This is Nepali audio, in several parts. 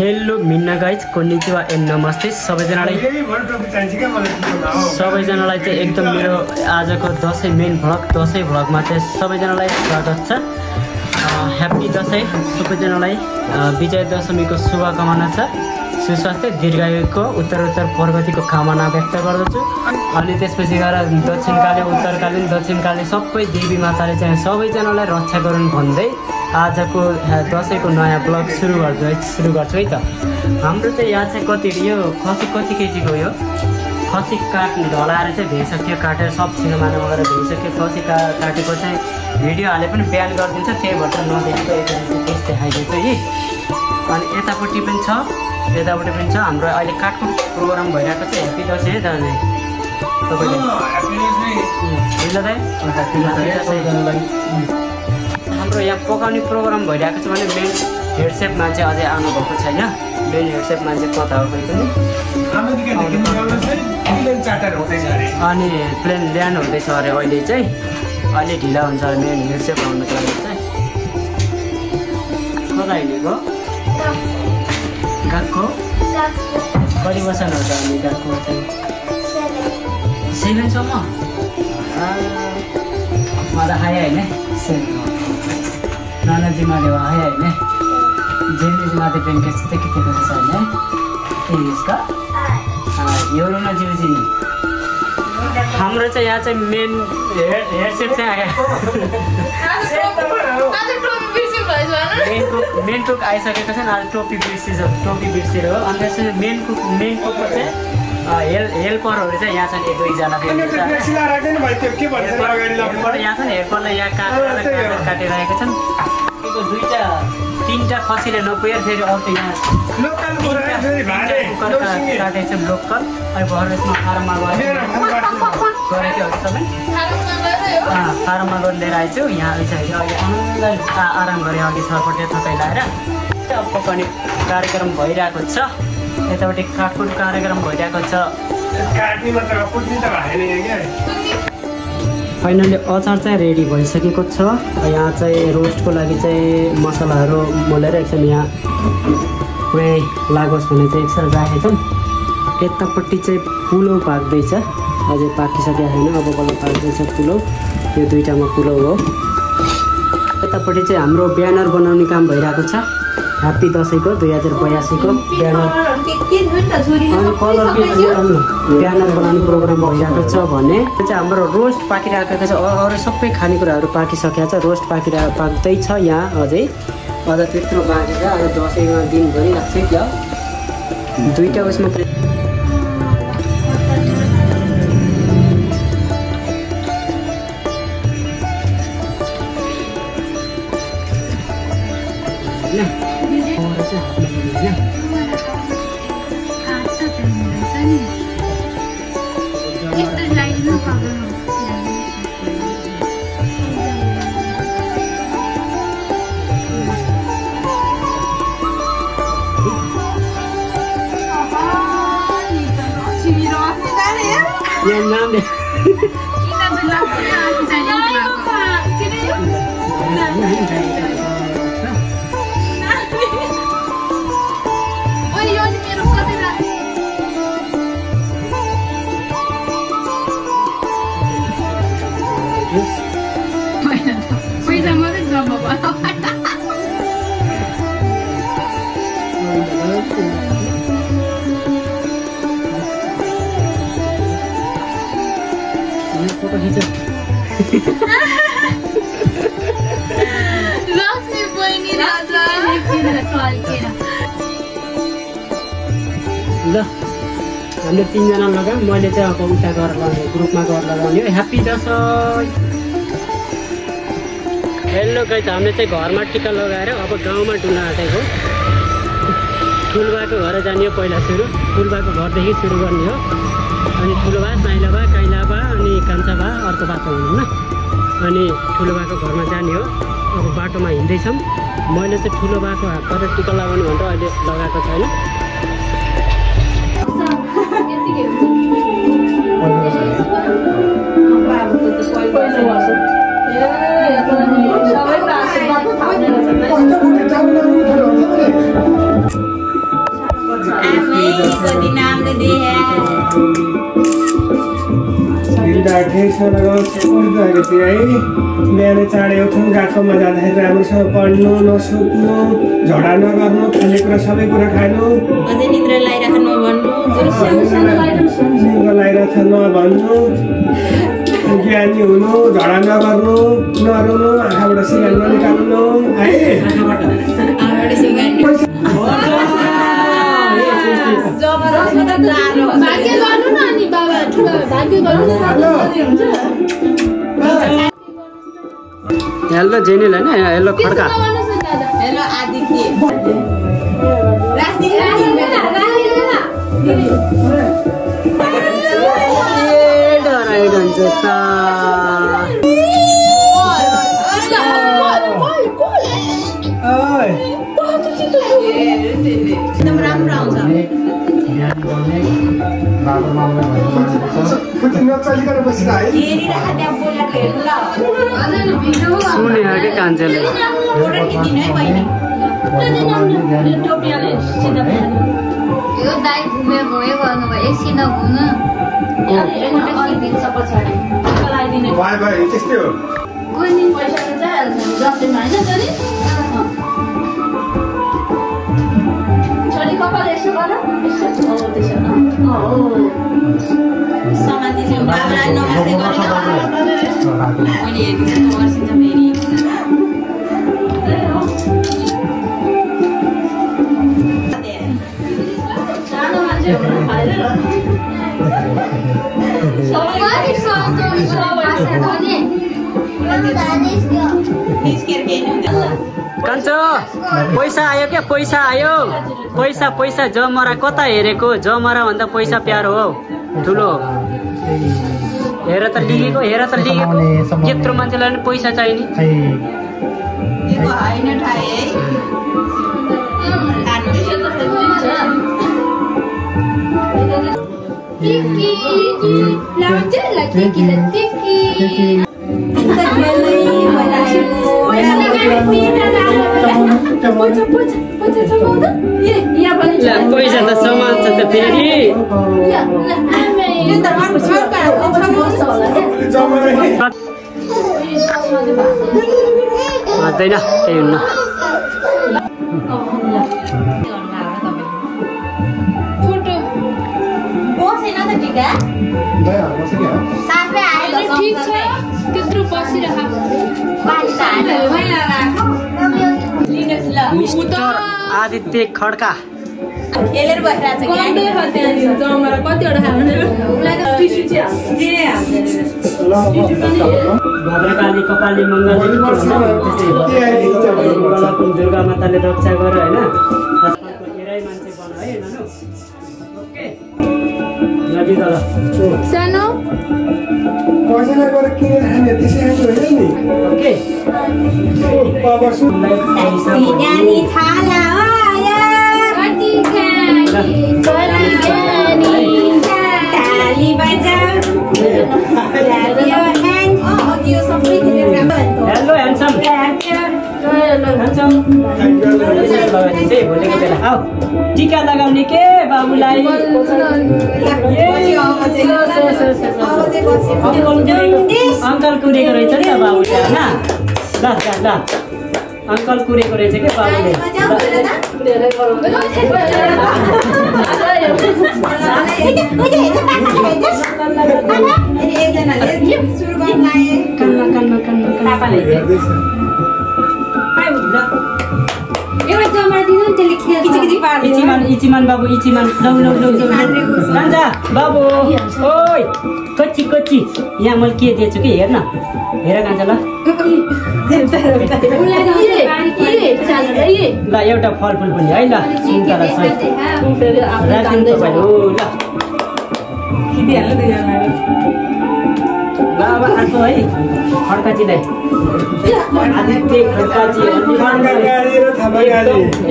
हेलो मिन्ना गाइज कोन्निचिवा एन्ड नमस्ते सबैजनालाई चाहिँ एकदम मेरो आजको दसैँ मेन भ्लग दसैँ भ्लगमा चाहिँ सबैजनालाई स्वागत छ। ह्याप्पी दसैँ सबैजनालाई। विजय दशमीको शुभकामना छ। सुस्वास्थ्य दीर्घायुको उत्तरोत्तर प्रगतिको कामना व्यक्त गर्दछु। अनि त्यसपछि गएर दक्षिणकाली उत्तरकालीन दक्षिणकाली सबै देवी माताले चाहिँ सबैजनालाई रक्षा गरून् भन्दै आजको दसैँको नयाँ ब्लग सुरु गर्छु है त। हाम्रो चाहिँ यहाँ चाहिँ कति यो खसी कति केजीको यो खसी काट्नु ढलाएर चाहिँ भइसक्यो, काटेर सब छिनोमानो गरेर भइसक्यो। खसी काटेको चाहिँ भिडियो हाले पनि बिहान गरिदिन्छ, त्यही भएर नदेखेको यता देखाइदिन्छ है। अनि यतापट्टि पनि छ हाम्रो अहिले काटकुट प्रोग्राम भइरहेको छ। ह्याप्पी दसैँ है दाजु तपाईँले। हाम्रो यहाँ पकाउने प्रोग्राम भइरहेको छ भने मेन हेडसेप मान्छे अझै आउनुभएको छैन। मेन हेडसेप मान्छे कता हो कोही पनि। अनि प्लेन ल्यान्ड हुँदैछ अरे अहिले चाहिँ, अहिले ढिला हुन्छ अरे मेन हेडसेप आउनुको लागि चाहिँ। कता हिँडेको गएको कति वर्षमा हुन्छ अनि गएको चाहिँ 7 सम्म मलाई हाई होइन नानाजीमा ल्याउ हाई होइन जेनीजीमा त पेन केस त्यही के रहेछ होइन त्यही यसका यो रुना जिउजी नि हाम्रो चाहिँ यहाँ चाहिँ मेन हेडसेप चाहिँ आयो। मेन कुक आइसकेको छ। आज टोपी बिर्सेर हो। अनि त्यसपछि मेन कुकको चाहिँ हेल्परहरू चाहिँ यहाँ छन्, 2जना यहाँ छन्। हेल्परलाई यहाँ काटिरहेका छन्। 3टा खसीले नपुगेर फेरि अर्को यहाँ काटेको छ लोकल। अनि भएर यसमा फार्ममा गरेको सबै फार्ममा गरेर लिएर आएछु। यहाँ अहिले अनलाइन आराम गरेँ, अघि छपट्टि थकाइ लाएर पकाउने कार्यक्रम भइरहेको छ। यतापट्टि काटकुट कार्यक्रम भइरहेको छ। फाइनली अचार चाहिँ रेडी भइसकेको छ। यहाँ चाहिँ रोस्टको लागि चाहिँ मसलाहरू मोलेर एकछिन यहाँ पुरै लागोस् भने चाहिँ एकछिन राखेको छौँ। यतापट्टि चाहिँ पुलाउ पाक्दैछ, अझै पाकिसकेको छैन। अब बल्ल पाक्दैछ पुलाउ। यो 2टामा पुलाउ हो। यतापट्टि चाहिँ हाम्रो ब्यानर बनाउने काम भइरहेको छ। ह्याप्पी दसैँको 2082को ब्यानर ब्यानर बनाउने प्रोग्राम भइरहेको छ भने चाहिँ हाम्रो रोस्ट पाकिरहेको छ। अरू सबै खानेकुराहरू पाकिसकेको छ, रोस्ट पाक्दैछ यहाँ अझै त्यत्रो बाँकी छ। अब दसैँमा दिनभरि लाग्छ क्या 2टा उसमा ल हामीले 3जना लगाऊँ। मैले चाहिँ अब उता गरेर लगाउने, ग्रुपमा गरेर लगाउने हो। ह्याप्पी दसैँ। हेलो गाइस, हामीले चाहिँ घरमा टिका लगाएर अब गाउँमा डुल्न आँटेको। ठुलोबाको घर जाने हो पहिला सुरु, ठुलोबाको घरदेखि सुरु गर्ने हो। अनि ठुलोबा साइलाबा काइलाबा अनि कान्छाबा अर्को बाटो हुनुहुन्न। अनि ठुलोबाको घरमा जाने हो। अब बाटोमा हिँड्दैछौँ। मैले चाहिँ ठुलोबाको हातबाट टिका लगाउनु भनेर अहिले लगाएको छैन। बिहान चाँडै उठौँ गाडकोमा जाँदाखेरि राम्रोसँग पढ्नु नसुत्नु झडा नगर्नु खाने कुरा सबै कुरा खानु निन्द्रा लगाइरहेछ नभन्नु ज्ञानी हुनु झडा नगर्नु नरुनु आँखाबाट सिँगार ननिकाल्नु है हेलो जेनिल हैन हेलो खड्का हेलो आदित्य सुने के कान्छेले कान्छो पैसा आयो क्या पैसा आयो पैसा पैसा जमरा कता हेरेको जमरा भन्दा पैसा प्यारो हो ठुलो हेर त लिगेको यत्रो मान्छेलाई पनि पैसा चाहिने पैसा त समाज छ त फेरि मात्दैन केही हुन्न मिस्टर आदित्य खड्का भद्रकाली कपाली मङ्गल दुर्गा माताले रक्षा गर होइन धेरै मान्छे बन है ओके नदी दादा सानो पैसा गरेर किनेर खाने त्यसै होइन नि ओके हेलो ह्यान्डसम भोलिको बेला आऊ टिका लगाउने के बाबुलाई अङ्कल कुरेको रहेछ नि त बाबुले होइन ल अङ्कल कुरेको रहेछ कि बाबुले इचिमान बाबु इचिमान जान्छ बाबु ओइ कच्ची यहाँ मैले के दिएछु कि हेर न हेर कान्छ ल एउटा फलफुल पनि है ल सुन्तला सहित राखिदिनु तपाईँले हो ल अब आएको है खड्काजीलाई आदित्य खड्काजी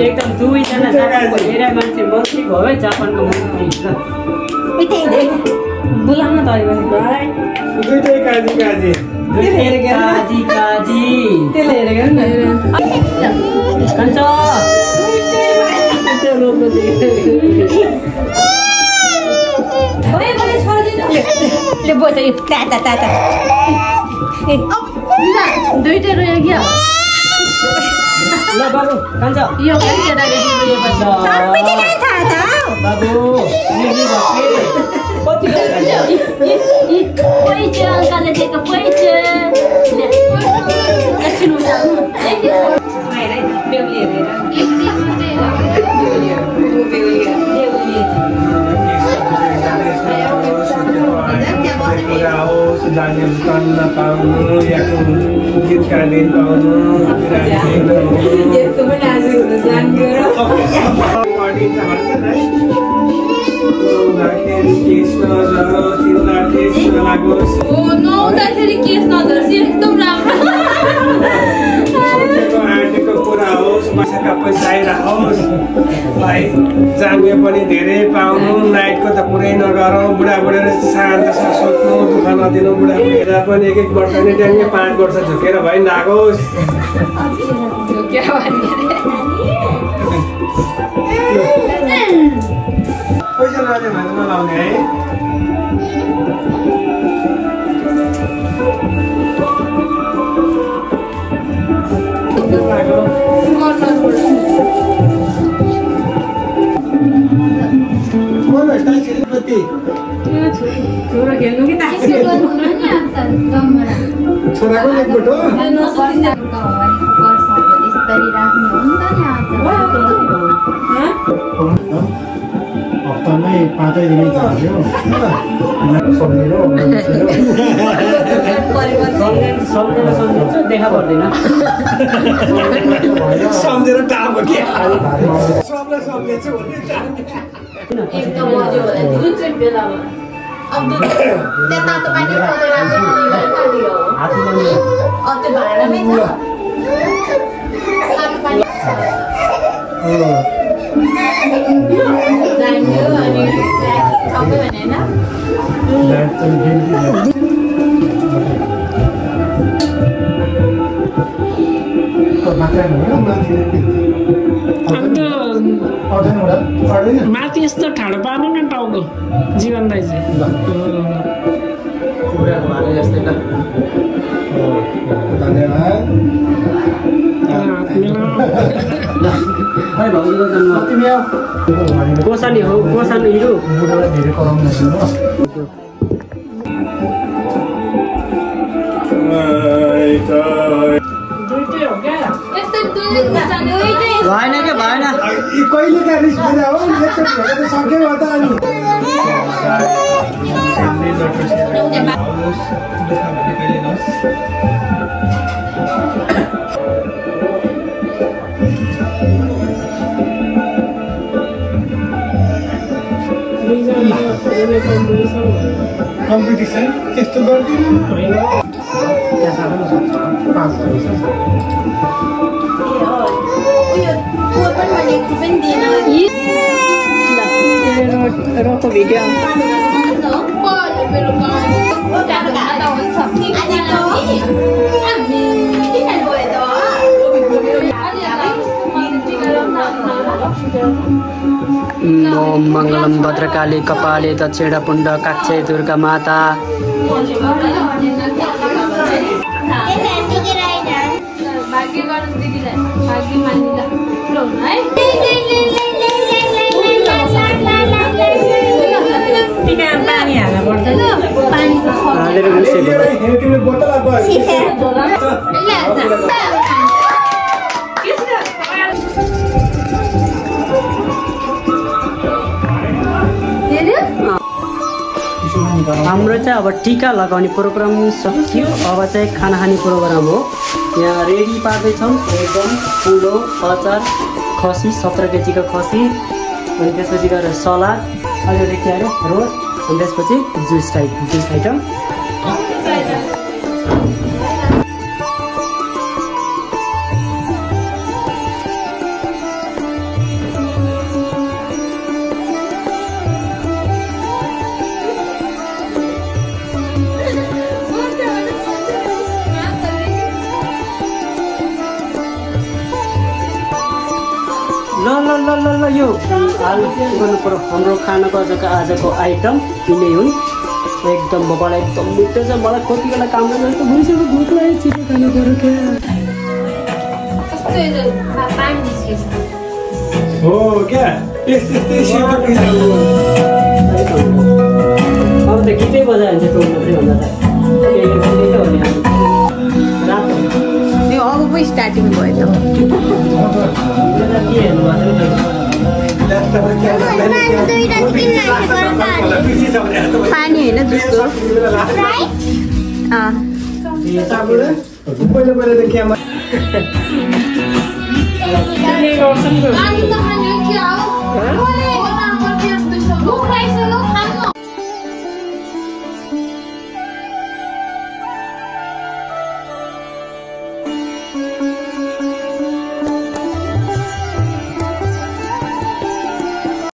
एकदम दुईजना धेरै मान्छे मन्त्री भयो है जापानको मन्त्री बोलाउन त काजी दुईटा रोयो क्या ल बाबु कान्छ यो पनि केटाकेटी रोएपछि बाबु कति पैसा अंकलले दिएको पैसा एकछिन उठाउनु जाने तन्न पाउनु याको गीत गाने पाउनु नआउँदाखेरि केस नधर्छ एकदम राम्रो आँटेको कुरा होस् पैसाका पैसा आइरहोस् भाइ जाने पनि धेरै पाउनु नाइटको त कुरै नगरौँ बुढाबुढीले शान्तसँग सोध्नु दुःख नदिनु बुढाबुढीलाई पनि एक वर्ष नै ट्याङ्गे 5 वर्ष झुकेर भइ लागोस् पैसा नदियो भने नलाउने है छोरा खेल्नु कि छोराको लेखबाट हप्तामै 5 दिन जान्थ्यो सम्झिन्छु देखा पर्दैन सम्झेर टाप के सबलाई सम्झेछु भन्ने एकदम मज्जा होला जुन चाहिँ बेलामा अब त्यता त पानी खोजेर त्यो भाँडामै छ खानु पानी जान्यो अनि सबै भने माथि यस्तो ठाडो पार्नु न टाउको जीवन दाइ चाहिँ कोसानी हो कोसानी हिरो धेरै कराउनु भएन क्या भएन कहिले का रिस भइरा हो एकचोटि हेरेर सक्यो त अनि कम्पिटिसन त्यस्तो गर्दिनु रोको भिडियो ओम मङ्गलम भद्रकाली कपाले दक्षिणपुण्ड काक्षे दुर्गा माता भाग्य गर्नु दिदीलाई भाग्य मानिला है पानी हाल्नु पर्छ हाम्रो चाहिँ अब टिका लगाउने प्रोग्राम सकियो अब चाहिँ खाना खाने प्रोग्राम हो यहाँ रेडी पार्दैछौँ एकदम ठुलो अचार खसी 17 केजीको खसी अनि त्यसपछि गएर सलाद अलिअलि के अरे रोट अनि त्यसपछि जुस आइटम ल ल ल ल ल यो हाल गर्नु पर्यो हाम्रो खानाको आजको आइटम यिनै हुन् एकदम बबालाई एकदम मिठो छ मलाई कति बेला काम गर्नु त भइसक्यो भोक लाग्यो छिटो खानु पर्यो क्या हो क्या यस्तै सेवा अब त गीतै बजाइन्छ टोल मात्रै भन्दा त रातो त्यो अब पो स्टार्टिङ भयो के हेर्नु पानी होइन जस्तो पहिला त क्यामा